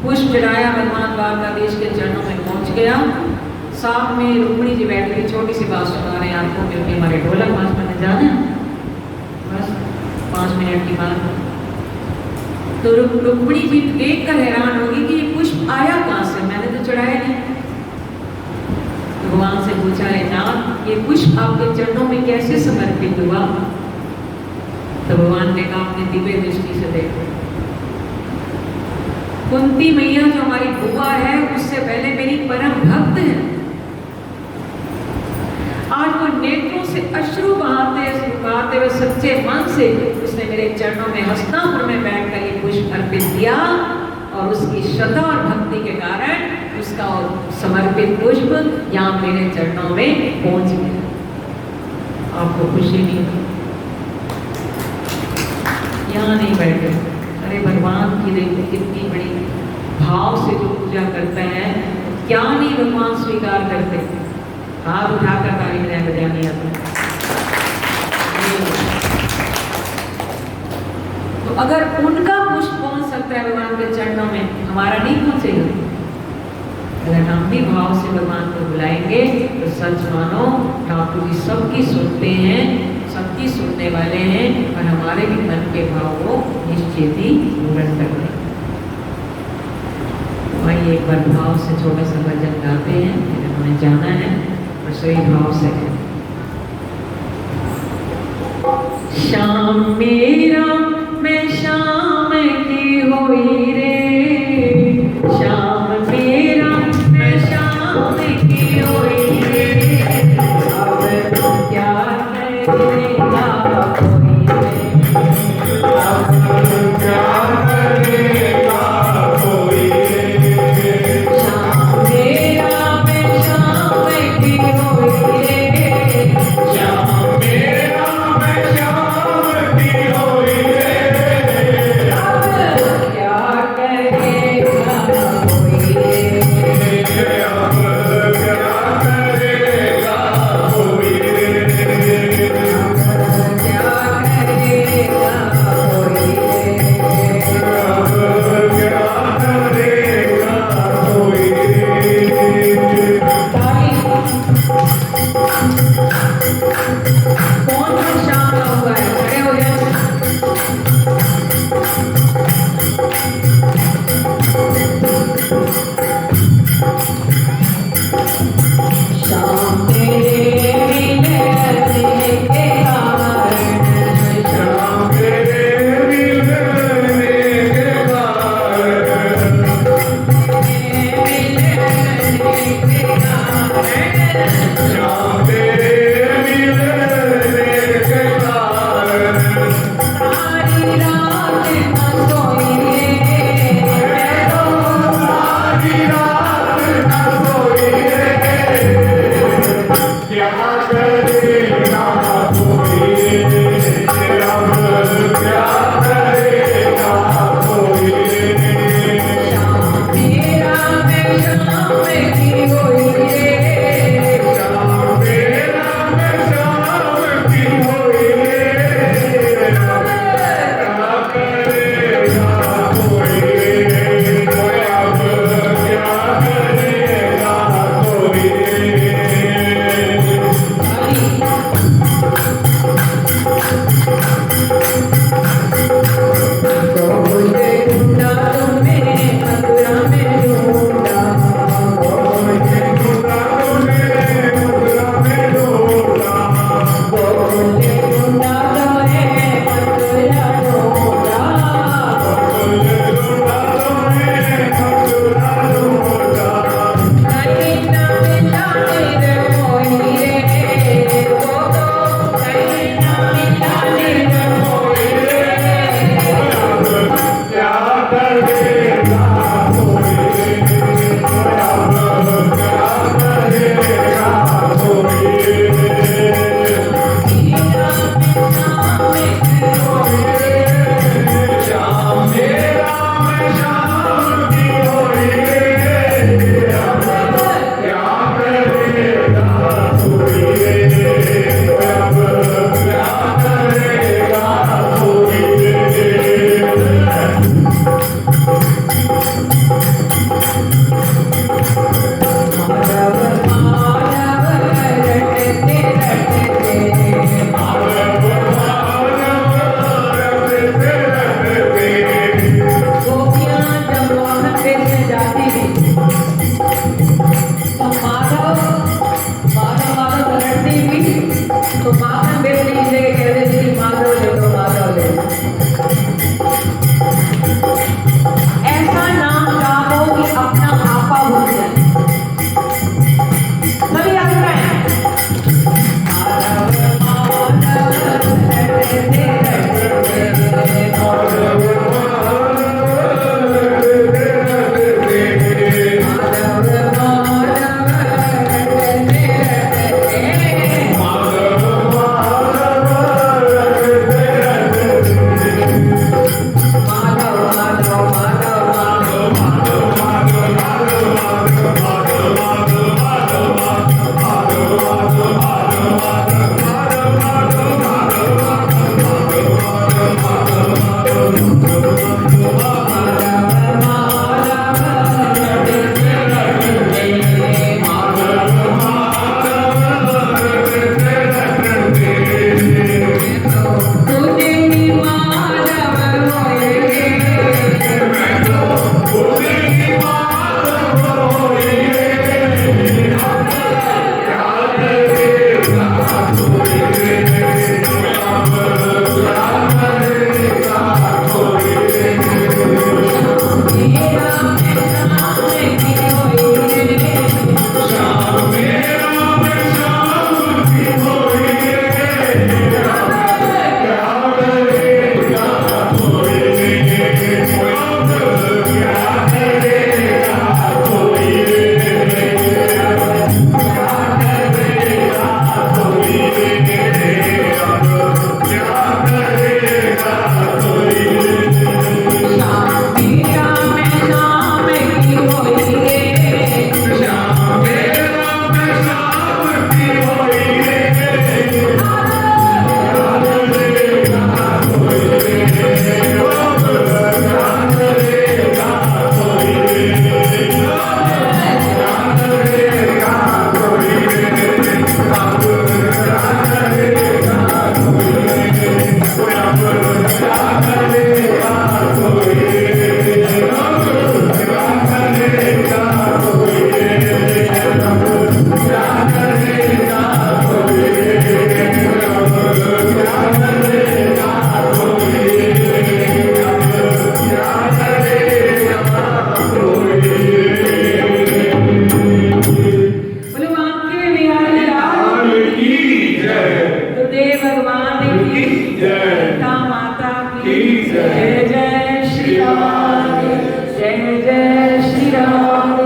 पुष्प चढ़ाया, भगवान द्वारकाधीश के चरणों में पहुंच गया। साथ में रुक्मिणी जी बैठ गई। छोटी सी बात सुना रहे हैं आपको, क्योंकि हमारे ढोलक 5 मिनट जाना, बस 5 मिनट की बात। तो रुक्मिणी जी देख कर हैरान होगी कि ये पुष्प आया कहाँ से, मैंने तो चढ़ाया नहीं। तो भगवान से पूछा, है नाथ ये पुष्प आपके चरणों में कैसे समर्पित हुआ? तो भगवान ने कहा, अपनी दिव्य दृष्टि से देखो। कुंती मैया जो हमारी बुआ है, उससे पहले मेरी परम भक्त है। आज वो नेत्रों से अश्रु बहाते हुए सच्चे मन से उस उसने मेरे चरणों में हस्तिनापुर में बैठकर ये पुष्प अर्पित किया और उसकी श्रद्धा और भक्ति के कारण उसका समर्पित पुष्प यहाँ मेरे चरणों में पहुंच गया। आपको खुशी नहीं हुई? यहाँ नहीं बैठे, अरे भगवान की देखो कितनी बड़ी भाव से जो पूजा करते हैं, क्या नहीं भगवान स्वीकार करते। हाथ उठाकर ताली बजानी आती। तो अगर उनका पुष्प पहुंच सकता है भगवान के चरणों में, हमारा नहीं पहुंचेगा? अगर हम भी भाव से भगवान को बुलाएंगे तो सच मानो ठाकुर जी सबकी सुनते हैं, सबकी सुनने वाले हैं और हमारे भी मन के भाव को निश्चित ही पूर्ण कर देंगे। वही एक बार भाव से छोटा सा भजन गाते हैं, फिर हमें जाना है और सही भाव से है। श्याम मेरा मैं शाम की होई रे, श्याम मेरा मैं शाम की होई रे, अब क्या करेगा कोई रे, अब क्या करेगा कोई रे, श्याम मेरा मैं शाम की होई रे, श्याम मेरा मैं शाम की होई रे, अब क्या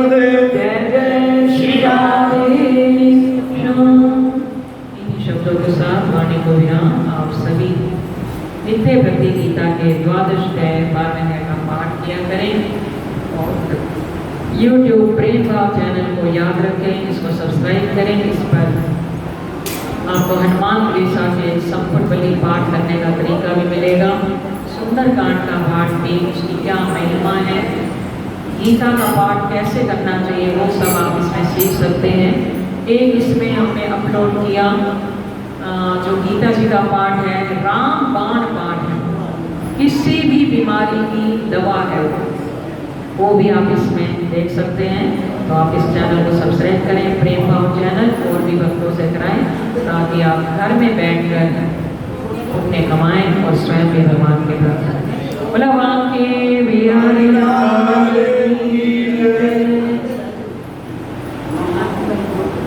गुरुदेव जय जय श्री राधे कृष्ण। इन शब्दों के साथ वाणी को विराम। आप सभी नित्य भक्ति गीता के द्वादश अध्याय 12वें का पाठ किया करें और YouTube प्रेम भाव चैनल को याद रखें, इसको सब्सक्राइब करें। इस पर आपको हनुमान चालीसा के संपूर्ण बलि पाठ करने का तरीका भी मिलेगा। सुंदरकांड का पाठ भी, उसकी क्या महिमा है, गीता का पाठ कैसे करना चाहिए, वो सब आप इसमें सीख सकते हैं। एक इसमें हमने अपलोड किया जो गीता जी का पाठ है, रामबाण पाठ है, किसी भी बीमारी की दवा है वो भी आप इसमें देख सकते हैं। तो आप इस चैनल को सब्सक्राइब करें, प्रेम भाव चैनल, और भी भक्तों से कराएं ताकि आप घर में बैठकर पुण्य कमाएं और स्वयं भी भगवान के भक्त बनें। बोला वाके बिहारी लाल की जय।